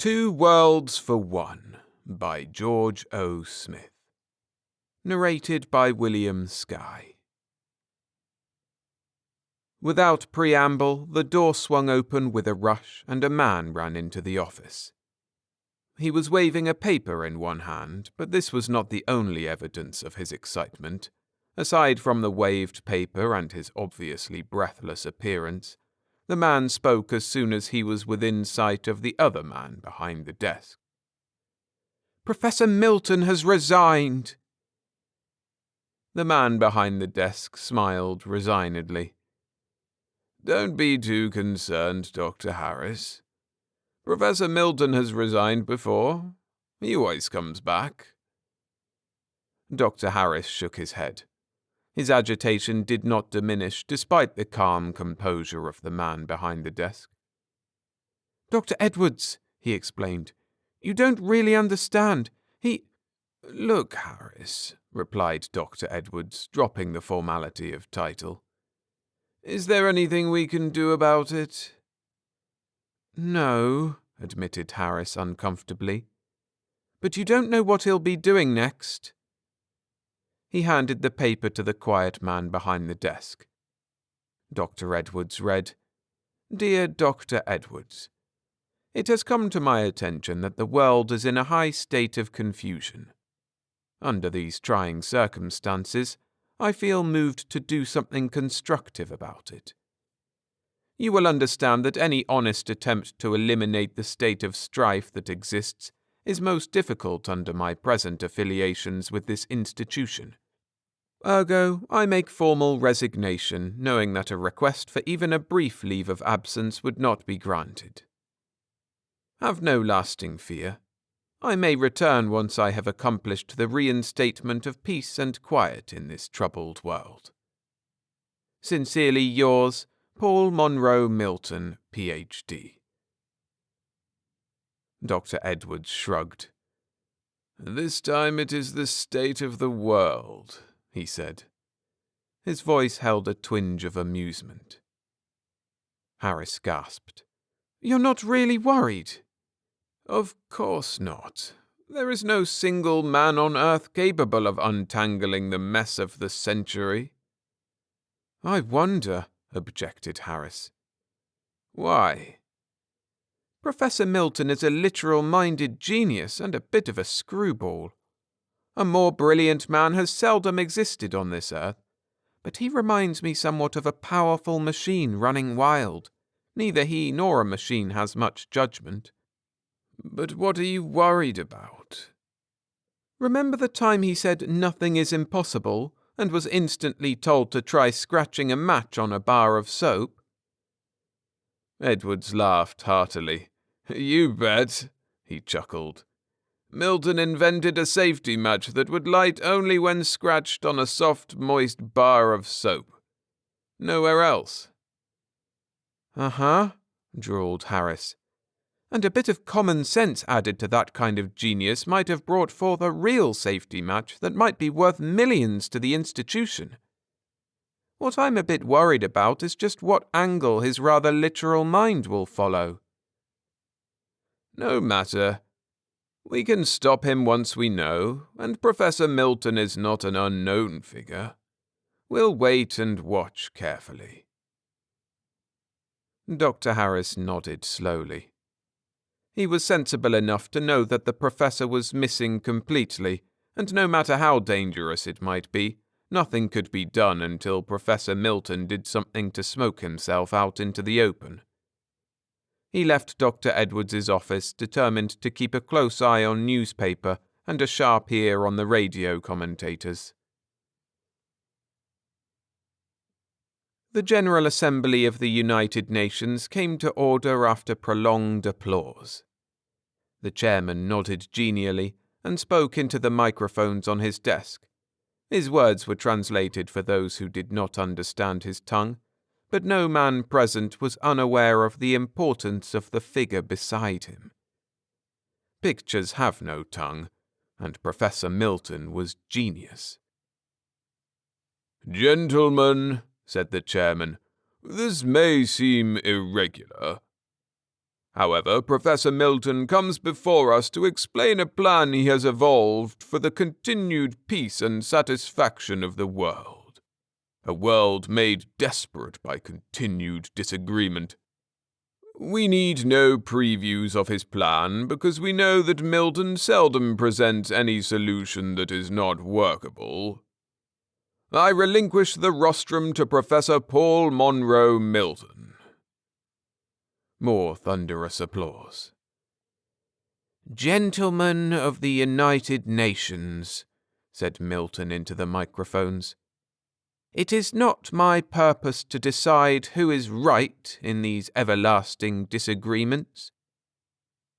Two Worlds for One by George O. Smith. Narrated by William Skye. Without preamble, the door swung open with a rush and a man ran into the office. He was waving a paper in one hand, but this was not the only evidence of his excitement. Aside from the waved paper and his obviously breathless appearance, the man spoke as soon as he was within sight of the other man behind the desk. "Professor Milton has resigned." The man behind the desk smiled resignedly. "Don't be too concerned, Dr. Harris. Professor Milton has resigned before. He always comes back." Dr. Harris shook his head. His agitation did not diminish despite the calm composure of the man behind the desk. "Dr. Edwards," he explained, "you don't really understand. "Look, Harris," replied Dr. Edwards, dropping the formality of title. "Is there anything we can do about it?" "No," admitted Harris uncomfortably. "But you don't know what he'll be doing next." He handed the paper to the quiet man behind the desk. Dr. Edwards read, "Dear Dr. Edwards, it has come to my attention that the world is in a high state of confusion. Under these trying circumstances, I feel moved to do something constructive about it. You will understand that any honest attempt to eliminate the state of strife that exists is most difficult under my present affiliations with this institution. Ergo, I make formal resignation, knowing that a request for even a brief leave of absence would not be granted. Have no lasting fear. I may return once I have accomplished the reinstatement of peace and quiet in this troubled world. Sincerely yours, Paul Monroe Milton, Ph.D. Dr. Edwards shrugged. "This time it is the state of the world," he said. His voice held a twinge of amusement. Harris gasped. "You're not really worried?" "Of course not. There is no single man on earth capable of untangling the mess of the century." "I wonder," objected Harris. "Why?" "Professor Milton is a literal-minded genius and a bit of a screwball. A more brilliant man has seldom existed on this earth, but he reminds me somewhat of a powerful machine running wild. Neither he nor a machine has much judgment." "But what are you worried about?" "Remember the time he said nothing is impossible and was instantly told to try scratching a match on a bar of soap?" Edwards laughed heartily. "You bet," he chuckled. "Milton invented a safety match that would light only when scratched on a soft, moist bar of soap. Nowhere else." "Uh-huh," drawled Harris. "And a bit of common sense added to that kind of genius might have brought forth a real safety match that might be worth millions to the institution. What I'm a bit worried about is just what angle his rather literal mind will follow." "No matter. We can stop him once we know, and Professor Milton is not an unknown figure. We'll wait and watch carefully." Dr. Harris nodded slowly. He was sensible enough to know that the professor was missing completely, and no matter how dangerous it might be, nothing could be done until Professor Milton did something to smoke himself out into the open. He left Dr. Edwards's office determined to keep a close eye on newspaper and a sharp ear on the radio commentators. The General Assembly of the United Nations came to order after prolonged applause. The chairman nodded genially and spoke into the microphones on his desk. His words were translated for those who did not understand his tongue, but no man present was unaware of the importance of the figure beside him. Pictures have no tongue, and Professor Milton was genius. "Gentlemen," said the chairman, "this may seem irregular." However, Professor Milton comes before us to explain a plan he has evolved for the continued peace and satisfaction of the world. A world made desperate by continued disagreement. We need no previews of his plan because we know that Milton seldom presents any solution that is not workable. I relinquish the rostrum to Professor Paul Monroe Milton. More thunderous applause. "Gentlemen of the United Nations," said Milton into the microphones, "it is not my purpose to decide who is right in these everlasting disagreements.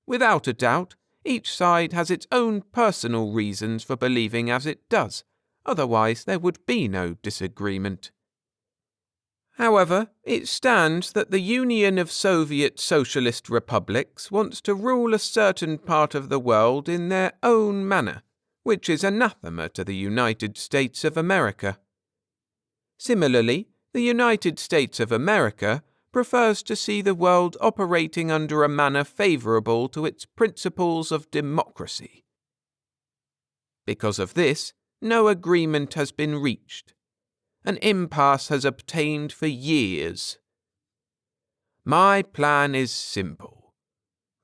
Without a doubt, each side has its own personal reasons for believing as it does, otherwise there would be no disagreement. However, it stands that the Union of Soviet Socialist Republics wants to rule a certain part of the world in their own manner, which is anathema to the United States of America. Similarly, the United States of America prefers to see the world operating under a manner favorable to its principles of democracy. Because of this, no agreement has been reached. An impasse has obtained for years. My plan is simple.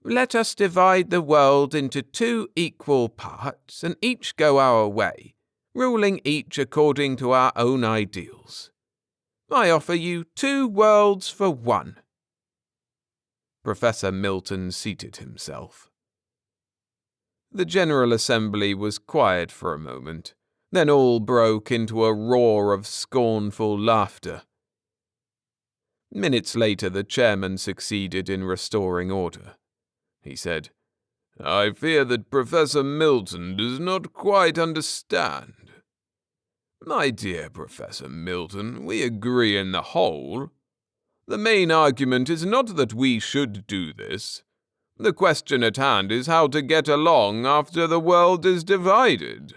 Let us divide the world into 2 equal parts and each go our way, ruling each according to our own ideals. I offer you 2 worlds for 1. Professor Milton seated himself. The General Assembly was quiet for a moment. Then all broke into a roar of scornful laughter. Minutes later, the chairman succeeded in restoring order. He said, "I fear that Professor Milton does not quite understand. My dear Professor Milton, we agree in the whole. The main argument is not that we should do this. The question at hand is how to get along after the world is divided."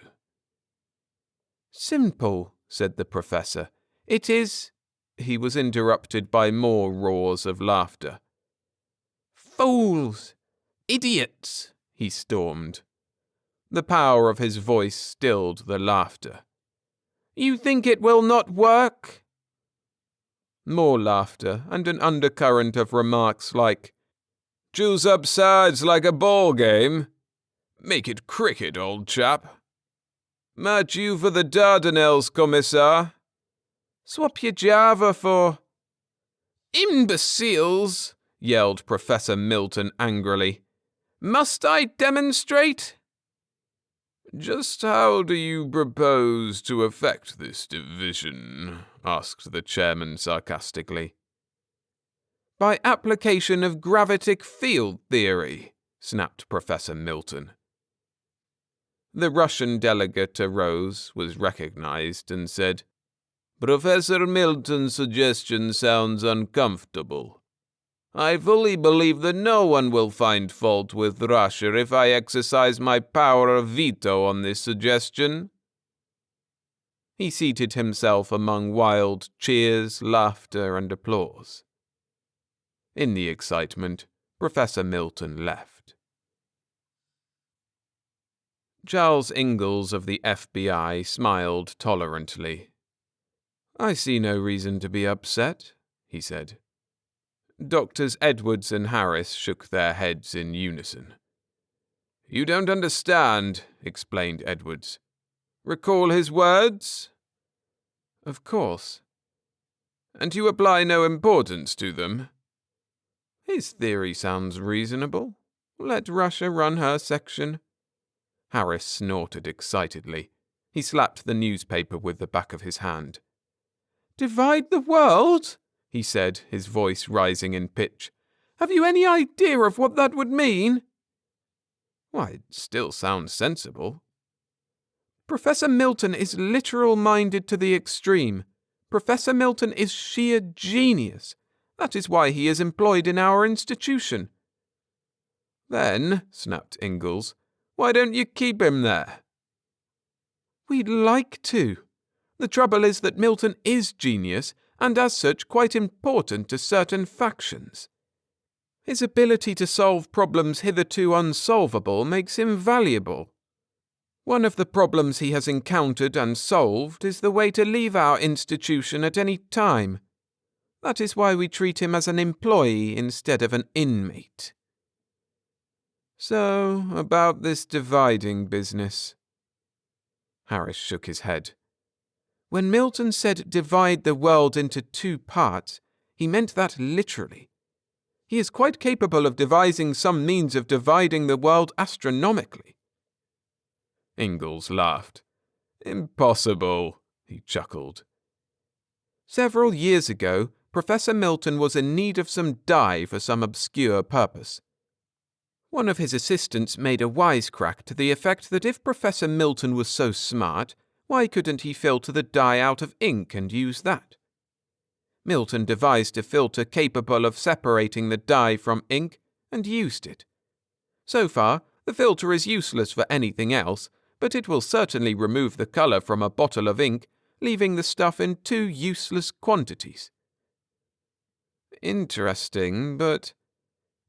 "Simple," said the professor. "It is—" He was interrupted by more roars of laughter. "Fools! Idiots!" he stormed. The power of his voice stilled the laughter. "You think it will not work?" More laughter and an undercurrent of remarks like, "Choose up sides like a ball game. Make it cricket, old chap. Match you for the Dardanelles, Commissar. Swap your Java for—" "Imbeciles!" yelled Professor Milton angrily. "Must I demonstrate?" "Just how do you propose to effect this division?" asked the chairman sarcastically. "By application of gravitic field theory," snapped Professor Milton. The Russian delegate arose, was recognized, and said, "Professor Milton's suggestion sounds uncomfortable. I fully believe that no one will find fault with Russia if I exercise my power of veto on this suggestion." He seated himself among wild cheers, laughter, and applause. In the excitement, Professor Milton left. Charles Ingalls of the FBI smiled tolerantly. "I see no reason to be upset," he said. Doctors Edwards and Harris shook their heads in unison. "You don't understand," explained Edwards. "Recall his words?" "Of course." "And you apply no importance to them?" "His theory sounds reasonable. Let Russia run her section." Harris snorted excitedly. He slapped the newspaper with the back of his hand. "Divide the world?" he said, his voice rising in pitch. "Have you any idea of what that would mean?" "Why, it still sounds sensible." "Professor Milton is literal-minded to the extreme. Professor Milton is sheer genius. That is why he is employed in our institution." "Then," snapped Ingalls, "why don't you keep him there?" "We'd like to. The trouble is that Milton is genius, and as such quite important to certain factions. His ability to solve problems hitherto unsolvable makes him valuable. One of the problems he has encountered and solved is the way to leave our institution at any time. That is why we treat him as an employee instead of an inmate. So, about this dividing business. Harris shook his head. When Milton said divide the world into two parts, he meant that literally. He is quite capable of devising some means of dividing the world astronomically. Ingalls laughed. Impossible, he chuckled. Several years ago, Professor Milton was in need of some dye for some obscure purpose. One of his assistants made a wisecrack to the effect that if Professor Milton was so smart, why couldn't he filter the dye out of ink and use that? Milton devised a filter capable of separating the dye from ink and used it. So far, the filter is useless for anything else, but it will certainly remove the colour from a bottle of ink, leaving the stuff in two useless quantities. Interesting, but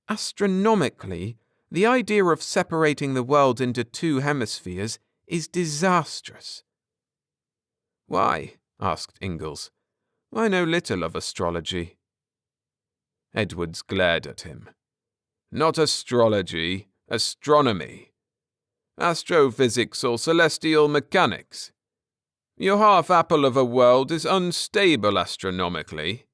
astronomically, the idea of separating the world into two hemispheres is disastrous. Why? Asked Ingalls. I know little of astrology. Edwards glared at him. Not astrology, astronomy. Astrophysics or celestial mechanics. Your half-apple of a world is unstable astronomically.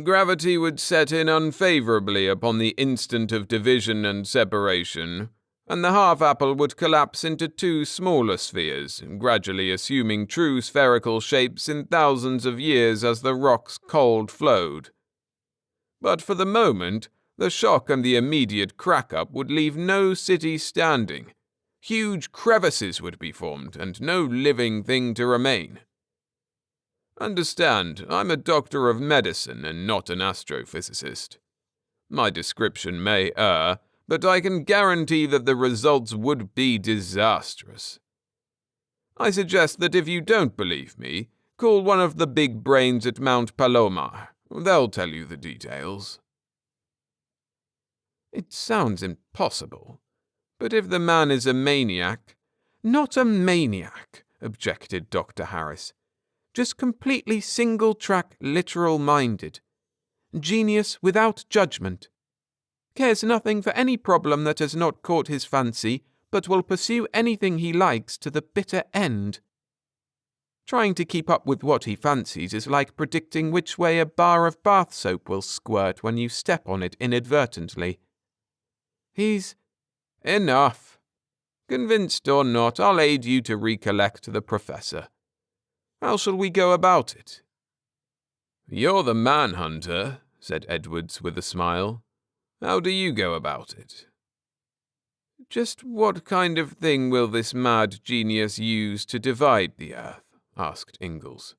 Gravity would set in unfavourably upon the instant of division and separation, and the half-apple would collapse into two smaller spheres, gradually assuming true spherical shapes in thousands of years as the rock's cold flowed. But for the moment, the shock and the immediate crack-up would leave no city standing. Huge crevices would be formed, and no living thing to remain. Understand, I'm a doctor of medicine and not an astrophysicist. My description may err, but I can guarantee that the results would be disastrous. I suggest that if you don't believe me, call one of the big brains at Mount Palomar. They'll tell you the details. It sounds impossible. But if the man is a maniac— Not a maniac, objected Dr. Harris. Just completely single-track literal-minded. Genius without judgment. Cares nothing for any problem that has not caught his fancy, but will pursue anything he likes to the bitter end. Trying to keep up with what he fancies is like predicting which way a bar of bath soap will squirt when you step on it inadvertently. He's— Enough. Convinced or not, I'll aid you to recollect the professor. How shall we go about it? You're the manhunter, said Edwards with a smile. How do you go about it? Just what kind of thing will this mad genius use to divide the earth? Asked Ingalls.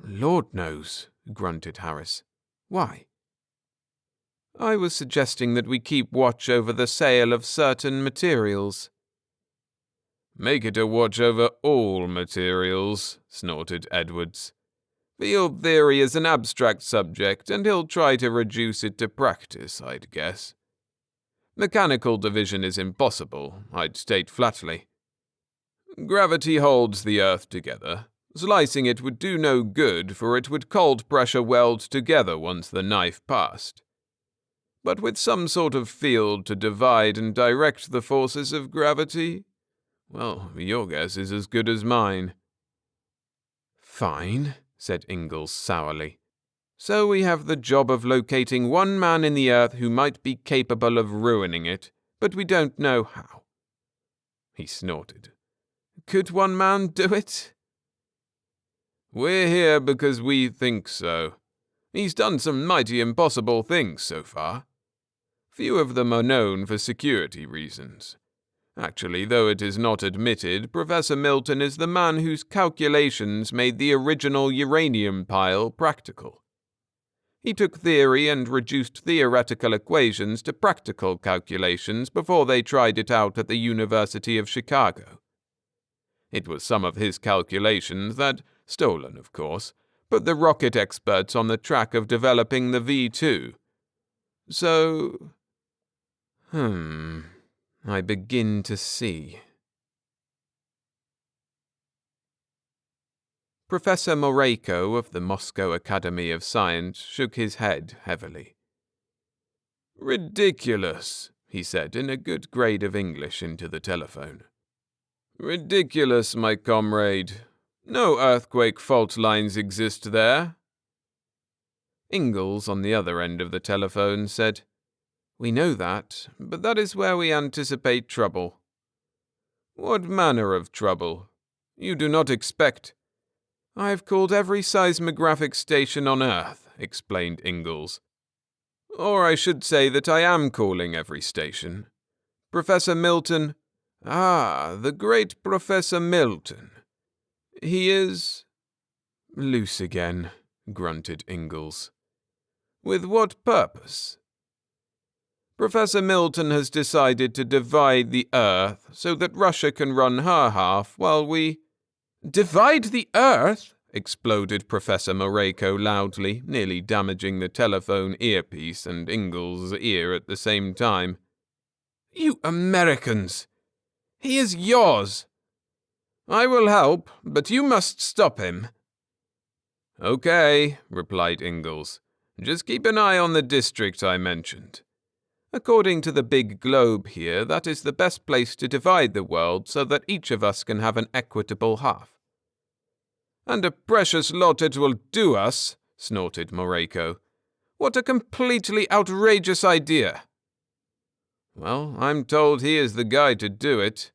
Lord knows, grunted Harris. Why? I was suggesting that we keep watch over the sale of certain materials. Make it a watch over all materials, snorted Edwards. Field theory is an abstract subject, and he'll try to reduce it to practice, I'd guess. Mechanical division is impossible, I'd state flatly. Gravity holds the Earth together. Slicing it would do no good, for it would cold pressure weld together once the knife passed. But with some sort of field to divide and direct the forces of gravity, well, your guess is as good as mine. Fine, said Ingalls sourly. So we have the job of locating one man in the earth who might be capable of ruining it, but we don't know how. He snorted. Could one man do it? We're here because we think so. He's done some mighty impossible things so far. Few of them are known for security reasons. Actually, though it is not admitted, Professor Milton is the man whose calculations made the original uranium pile practical. He took theory and reduced theoretical equations to practical calculations before they tried it out at the University of Chicago. It was some of his calculations that, stolen of course, put the rocket experts on the track of developing the V-2. So... I begin to see. Professor Moreko of the Moscow Academy of Science shook his head heavily. "Ridiculous," he said in a good grade of English into the telephone. "Ridiculous, my comrade. No earthquake fault lines exist there." Ingalls, on the other end of the telephone, said, "We know that, but that is where we anticipate trouble." "What manner of trouble? You do not expect—" "I have called every seismographic station on Earth," explained Ingalls. "Or I should say that I am calling every station. Professor Milton—" "Ah, the great Professor Milton. He is—" "Loose again," grunted Ingalls. "With what purpose?" "Professor Milton has decided to divide the Earth so that Russia can run her half while we—" "Divide the Earth?" exploded Professor Moreko loudly, nearly damaging the telephone earpiece and Ingalls' ear at the same time. "You Americans! He is yours! I will help, but you must stop him." "Okay," replied Ingalls. "Just keep an eye on the district I mentioned. According to the big globe here, that is the best place to divide the world so that each of us can have an equitable half." "And a precious lot it will do us," snorted Moreko. "What a completely outrageous idea." "Well, I'm told he is the guy to do it."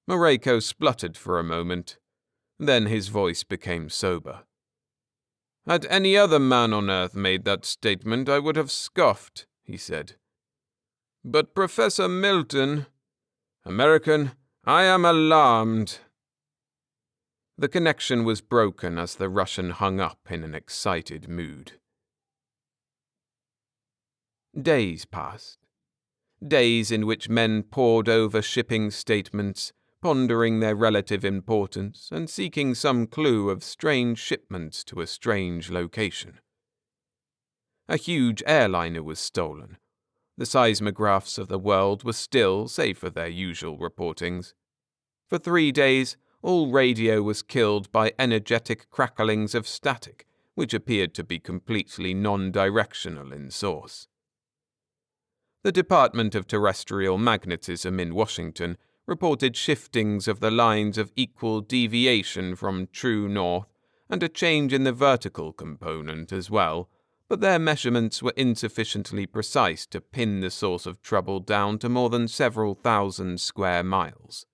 Moreko spluttered for a moment. Then his voice became sober. "Had any other man on Earth made that statement, I would have scoffed," he said. "But Professor Milton— American, I am alarmed." The connection was broken as the Russian hung up in an excited mood. Days passed. Days in which men pored over shipping statements, pondering their relative importance and seeking some clue of strange shipments to a strange location. A huge airliner was stolen. The seismographs of the world were still, save for their usual reportings. For 3 days, all radio was killed by energetic cracklings of static, which appeared to be completely non-directional in source. The Department of Terrestrial Magnetism in Washington reported shiftings of the lines of equal deviation from true north and a change in the vertical component as well, but their measurements were insufficiently precise to pin the source of trouble down to more than several thousand square miles.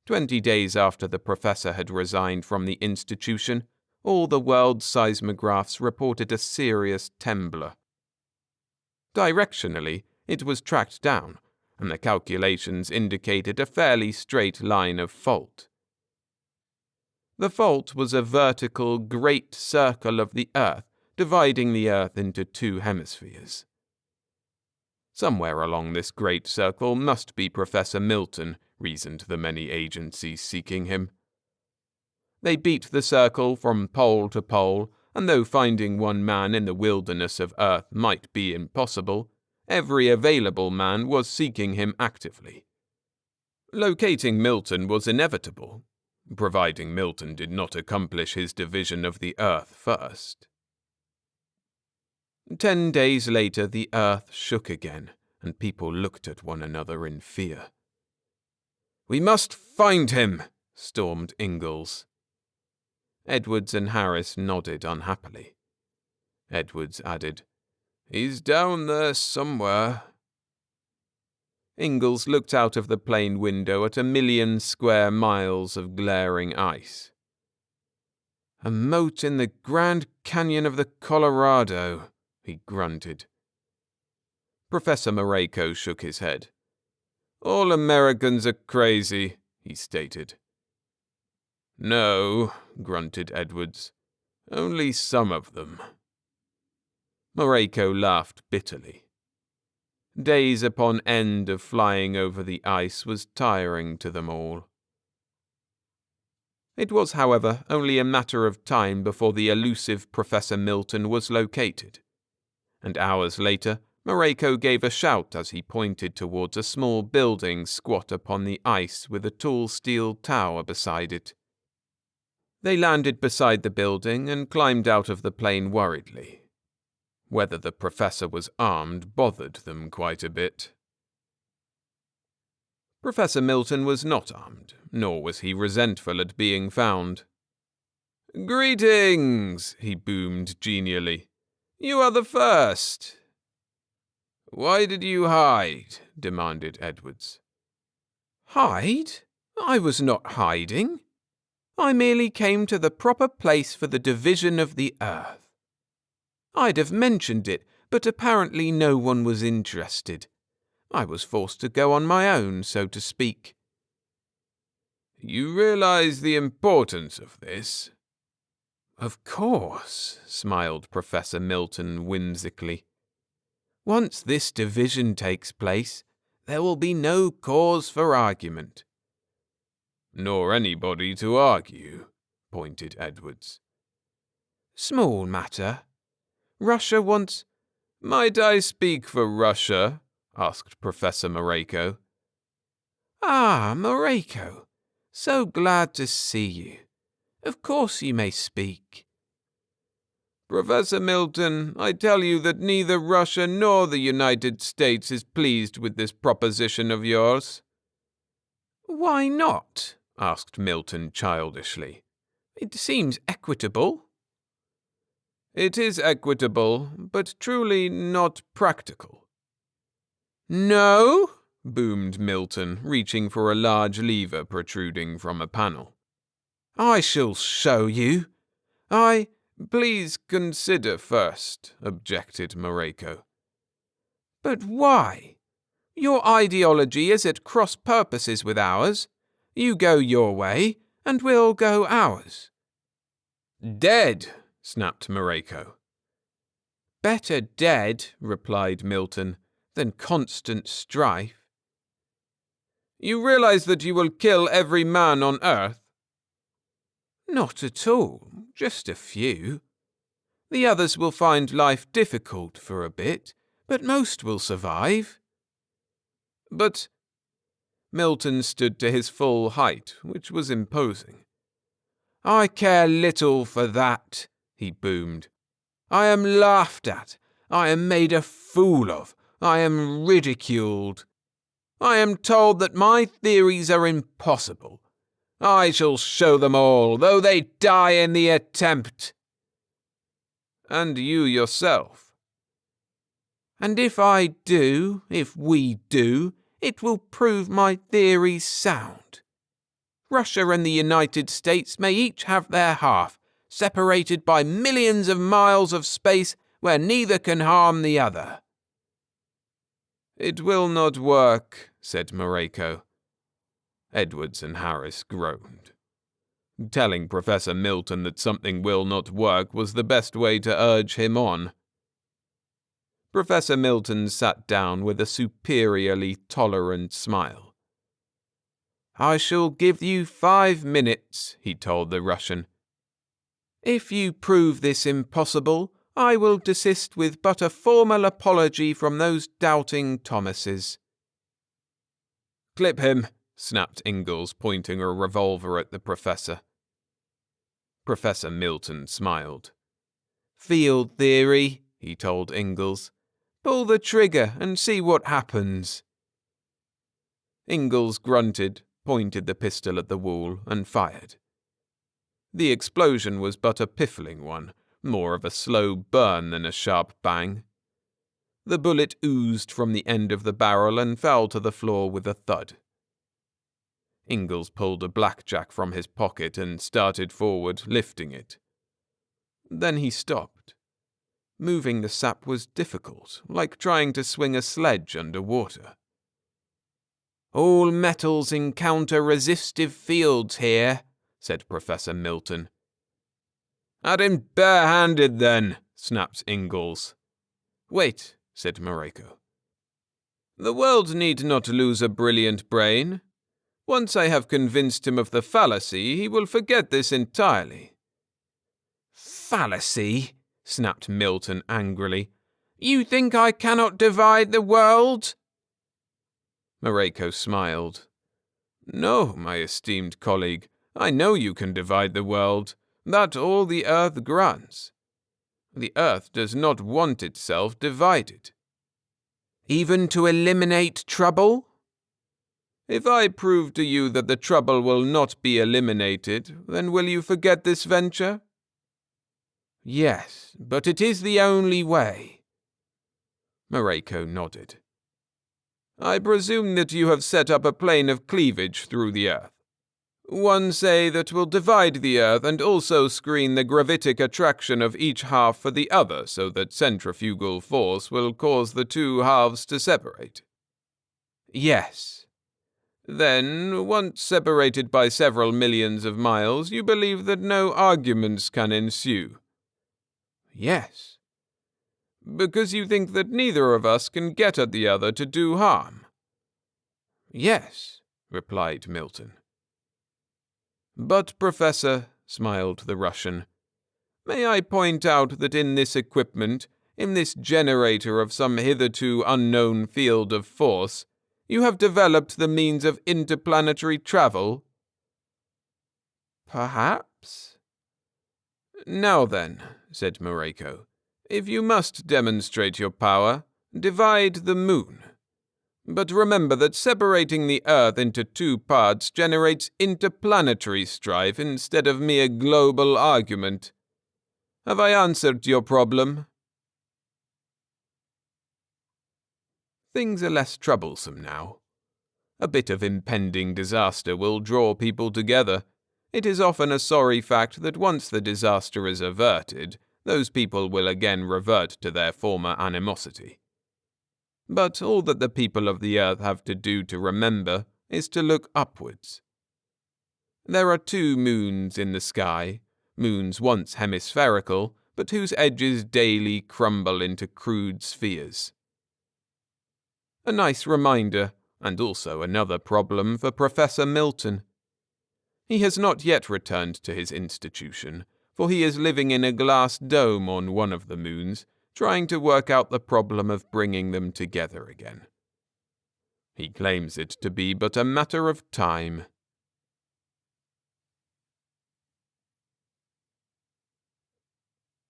20 days after the professor had resigned from the institution, all the world's seismographs reported a serious tremblor. Directionally, it was tracked down, and the calculations indicated a fairly straight line of fault. The fault was a vertical great circle of the Earth, dividing the Earth into 2 hemispheres. Somewhere along this great circle must be Professor Milton, reasoned the many agencies seeking him. They beat the circle from pole to pole, and though finding one man in the wilderness of Earth might be impossible, every available man was seeking him actively. Locating Milton was inevitable, providing Milton did not accomplish his division of the Earth first. 10 days later, the Earth shook again, and people looked at one another in fear. "We must find him," stormed Ingalls. Edwards and Harris nodded unhappily. Edwards added, "He's down there somewhere." Ingalls looked out of the plane window at 1,000,000 square miles of glaring ice. "A moat in the Grand Canyon of the Colorado," he grunted. Professor Moreko shook his head. "All Americans are crazy," he stated. "No," grunted Edwards. "Only some of them." Moreko laughed bitterly. Days upon end of flying over the ice was tiring to them all. It was, however, only a matter of time before the elusive Professor Milton was located. and hours later, Mareko gave a shout as he pointed towards a small building squat upon the ice with a tall steel tower beside it. They landed beside the building and climbed out of the plane worriedly. Whether the professor was armed bothered them quite a bit. Professor Milton was not armed, nor was he resentful at being found. "Greetings," he boomed genially. "You are the first." "Why did you hide?" demanded Edwards. "Hide? I was not hiding. I merely came to the proper place for the division of the earth. I'd have mentioned it, but apparently no one was interested. I was forced to go on my own, so to speak." "You realize the importance of this?" "Of course," smiled Professor Milton whimsically. "Once this division takes place, there will be no cause for argument." "Nor anybody to argue," pointed Edwards. "Small matter. Russia wants—" "Might I speak for Russia?" asked Professor Mareko. "Ah, Mareko. So glad to see you. Of course you may speak." "Professor Milton, I tell you that neither Russia nor the United States is pleased with this proposition of yours." "Why not?" asked Milton childishly. "It seems equitable." "It is equitable, but truly not practical." "No?" boomed Milton, reaching for a large lever protruding from a panel. "I shall show you. "Please consider first," objected Mareko. "But why? Your ideology is at cross purposes with ours. You go your way, and we'll go ours." "Dead!" snapped Mareko. "Better dead," replied Milton, "than constant strife." "You realize that you will kill every man on Earth?" "Not at all, just a few. The others will find life difficult for a bit, but most will survive." "But—" Milton stood to his full height, which was imposing. "I care little for that," he boomed. "I am laughed at. I am made a fool of. I am ridiculed. I am told that my theories are impossible. I shall show them all, though they die in the attempt." "And you yourself?" "And if we do, it will prove my theories sound. Russia and the United States may each have their half, separated by millions of miles of space where neither can harm the other." "It will not work," said Mareko. Edwards and Harris groaned. Telling Professor Milton that something will not work was the best way to urge him on. Professor Milton sat down with a superiorly tolerant smile. "I shall give you 5 minutes," he told the Russian. "If you prove this impossible, I will desist with but a formal apology from those doubting Thomases." "Clip him," snapped Ingalls, pointing a revolver at the professor. Professor Milton smiled. "Field theory," he told Ingalls. "Pull the trigger and see what happens." Ingalls grunted, pointed the pistol at the wall, and fired. The explosion was but a piffling one, more of a slow burn than a sharp bang. The bullet oozed from the end of the barrel and fell to the floor with a thud. Ingalls pulled a blackjack from his pocket and started forward, lifting it. Then he stopped. Moving the sap was difficult, like trying to swing a sledge under water. "All metals encounter resistive fields here," said Professor Milton. "At him bare-handed, then," snapped Ingalls. "Wait," said Mareko. "The world need not lose a brilliant brain. Once I have convinced him of the fallacy, he will forget this entirely." "Fallacy?" snapped Milton angrily. You think I cannot divide the world? Mareko smiled. No, my esteemed colleague, I know you can divide the world. That all the earth grants. The earth does not want itself divided. Even to eliminate trouble? If I prove to you that the trouble will not be eliminated, then will you forget this venture? Yes, but it is the only way. Mareko nodded. I presume that you have set up a plane of cleavage through the earth. One, say, that will divide the earth and also screen the gravitic attraction of each half for the other so that centrifugal force will cause the two halves to separate. Yes. Then, once separated by several millions of miles, you believe that no arguments can ensue. Yes. Because you think that neither of us can get at the other to do harm. Yes, replied Milton. But, Professor, smiled the Russian, may I point out that in this equipment, in this generator of some hitherto unknown field of force, you have developed the means of interplanetary travel? Perhaps. Now then, said Mareko, if you must demonstrate your power, divide the moon. But remember that separating the Earth into two parts generates interplanetary strife instead of mere global argument. Have I answered your problem? Things are less troublesome now. A bit of impending disaster will draw people together. It is often a sorry fact that once the disaster is averted, those people will again revert to their former animosity. But all that the people of the earth have to do to remember is to look upwards. There are 2 moons in the sky, moons once hemispherical, but whose edges daily crumble into crude spheres. A nice reminder, and also another problem for Professor Milton. He has not yet returned to his institution, for he is living in a glass dome on one of the moons, trying to work out the problem of bringing them together again. He claims it to be but a matter of time.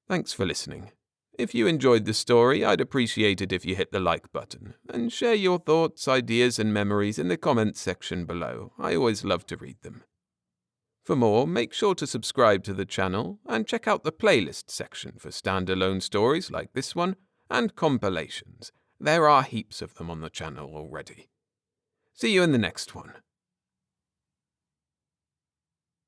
Thanks for listening. If you enjoyed the story, I'd appreciate it if you hit the like button, and share your thoughts, ideas, and memories in the comments section below. I always love to read them. For more, make sure to subscribe to the channel and check out the playlist section for standalone stories like this one and compilations. There are heaps of them on the channel already. See you in the next one.